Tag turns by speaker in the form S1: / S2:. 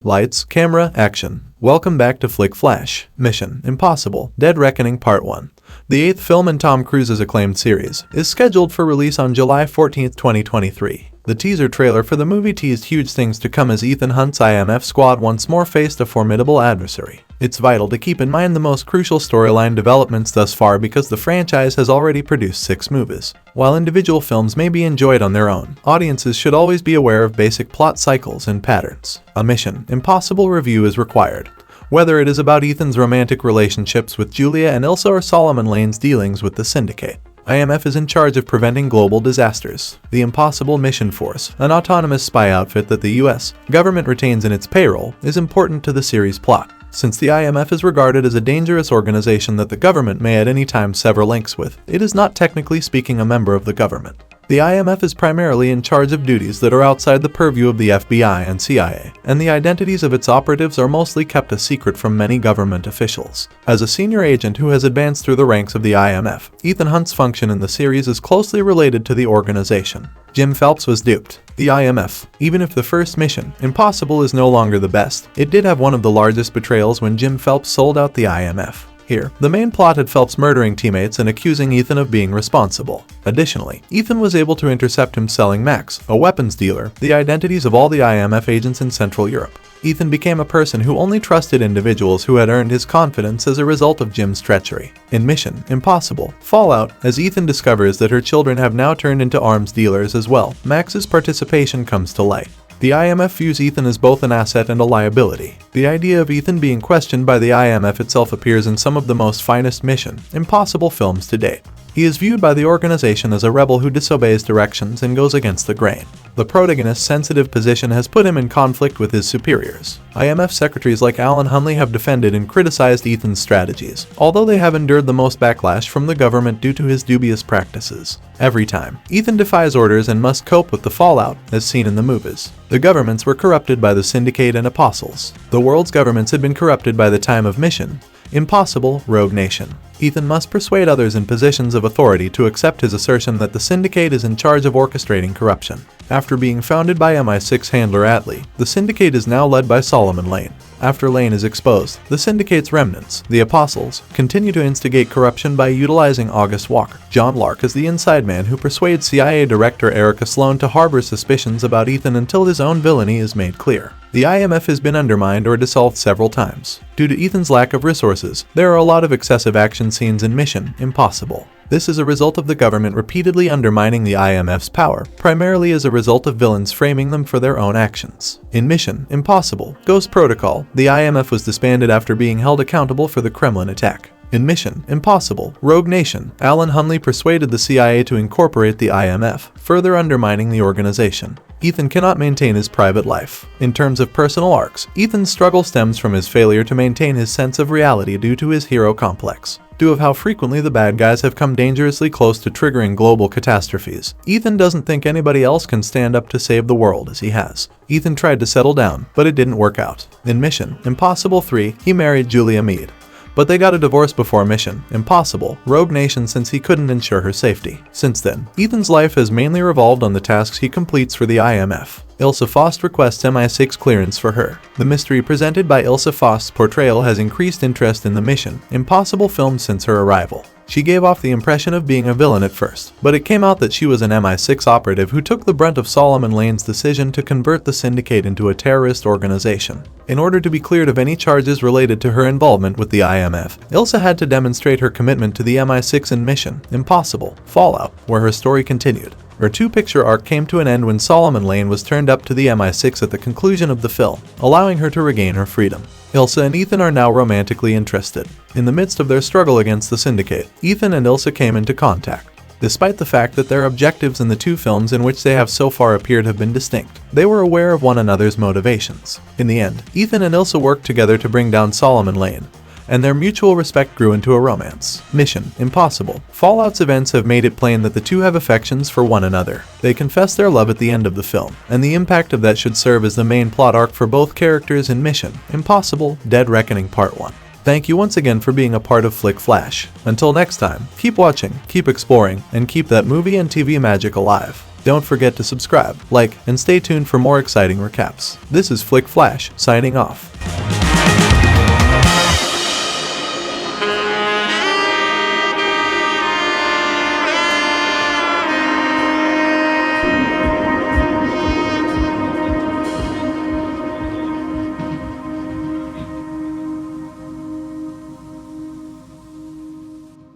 S1: Lights, camera, action. Welcome back to Flick Flash. Mission Impossible: Dead Reckoning Part 1. The 8th film in Tom Cruise's acclaimed series is scheduled for release on July 14, 2023. The teaser trailer for the movie teased huge things to come as Ethan Hunt's IMF squad once more faced a formidable adversary. It's vital to keep in mind the most crucial storyline developments thus far because the franchise has already produced 6 movies. While individual films may be enjoyed on their own, audiences should always be aware of basic plot cycles and patterns. A Mission Impossible review is required, whether it is about Ethan's romantic relationships with Julia and Ilsa or Solomon Lane's dealings with the Syndicate. IMF is in charge of preventing global disasters. The Impossible Mission Force, an autonomous spy outfit that the US government retains in its payroll, is important to the series' plot, since the IMF is regarded as a dangerous organization that the government may at any time sever links with. It is not technically speaking a member of the government. The IMF is primarily in charge of duties that are outside the purview of the FBI and CIA, and the identities of its operatives are mostly kept a secret from many government officials. As a senior agent who has advanced through the ranks of the IMF, Ethan Hunt's function in the series is closely related to the organization. Jim Phelps was duped. The IMF. Even if the first Mission Impossible is no longer the best, it did have one of the largest betrayals when Jim Phelps sold out the IMF. Here, the main plot had Phelps murdering teammates and accusing Ethan of being responsible. Additionally, Ethan was able to intercept him selling Max, a weapons dealer, the identities of all the IMF agents in Central Europe. Ethan became a person who only trusted individuals who had earned his confidence as a result of Jim's treachery. In Mission Impossible: Fallout, as Ethan discovers that her children have now turned into arms dealers as well, Max's participation comes to light. The IMF views Ethan as both an asset and a liability. The idea of Ethan being questioned by the IMF itself appears in some of the most finest Mission Impossible films to date. He is viewed by the organization as a rebel who disobeys directions and goes against the grain. The protagonist's sensitive position has put him in conflict with his superiors. IMF secretaries like Alan Hunley have defended and criticized Ethan's strategies, although they have endured the most backlash from the government due to his dubious practices. Every time, Ethan defies orders and must cope with the fallout, as seen in the movies. The governments were corrupted by the Syndicate and Apostles. The world's governments had been corrupted by the time of Mission Impossible: Rogue Nation. Ethan must persuade others in positions of authority to accept his assertion that the Syndicate is in charge of orchestrating corruption. After being founded by MI6 handler Atlee, the Syndicate is now led by Solomon Lane. After Lane is exposed, the Syndicate's remnants, the Apostles, continue to instigate corruption by utilizing August Walker. John Lark is the inside man who persuades CIA Director Erica Sloan to harbor suspicions about Ethan until his own villainy is made clear. The IMF has been undermined or dissolved several times. Due to Ethan's lack of resources, there are a lot of excessive action scenes in Mission Impossible. This is a result of the government repeatedly undermining the IMF's power, primarily as a result of villains framing them for their own actions. In Mission Impossible: Ghost Protocol, the IMF was disbanded after being held accountable for the Kremlin attack. In Mission Impossible: Rogue Nation, Alan Hunley persuaded the CIA to incorporate the IMF, further undermining the organization. Ethan cannot maintain his private life. In terms of personal arcs, Ethan's struggle stems from his failure to maintain his sense of reality due to his hero complex. Due to how frequently the bad guys have come dangerously close to triggering global catastrophes, Ethan doesn't think anybody else can stand up to save the world as he has. Ethan tried to settle down, but it didn't work out. In Mission Impossible 3, he married Julia Mead, but they got a divorce before Mission Impossible: Rogue Nation since he couldn't ensure her safety. Since then, Ethan's life has mainly revolved on the tasks he completes for the IMF. Ilsa Faust requests MI6 clearance for her. The mystery presented by Ilsa Faust's portrayal has increased interest in the Mission Impossible films since her arrival. She gave off the impression of being a villain at first, but it came out that she was an MI6 operative who took the brunt of Solomon Lane's decision to convert the Syndicate into a terrorist organization. In order to be cleared of any charges related to her involvement with the IMF, Ilsa had to demonstrate her commitment to the MI6 in Mission Impossible: Fallout, where her story continued. Her 2-picture arc came to an end when Solomon Lane was turned up to the MI6 at the conclusion of the film, allowing her to regain her freedom. Ilsa and Ethan are now romantically interested. In the midst of their struggle against the Syndicate, Ethan and Ilsa came into contact. Despite the fact that their objectives in the 2 films in which they have so far appeared have been distinct, they were aware of one another's motivations. In the end, Ethan and Ilsa worked together to bring down Solomon Lane, and their mutual respect grew into a romance. Mission Impossible: Fallout's events have made it plain that the two have affections for one another. They confess their love at the end of the film, and the impact of that should serve as the main plot arc for both characters in Mission Impossible: Dead Reckoning Part 1. Thank you once again for being a part of Flick Flash. Until next time, keep watching, keep exploring, and keep that movie and TV magic alive. Don't forget to subscribe, like, and stay tuned for more exciting recaps. This is Flick Flash, signing off.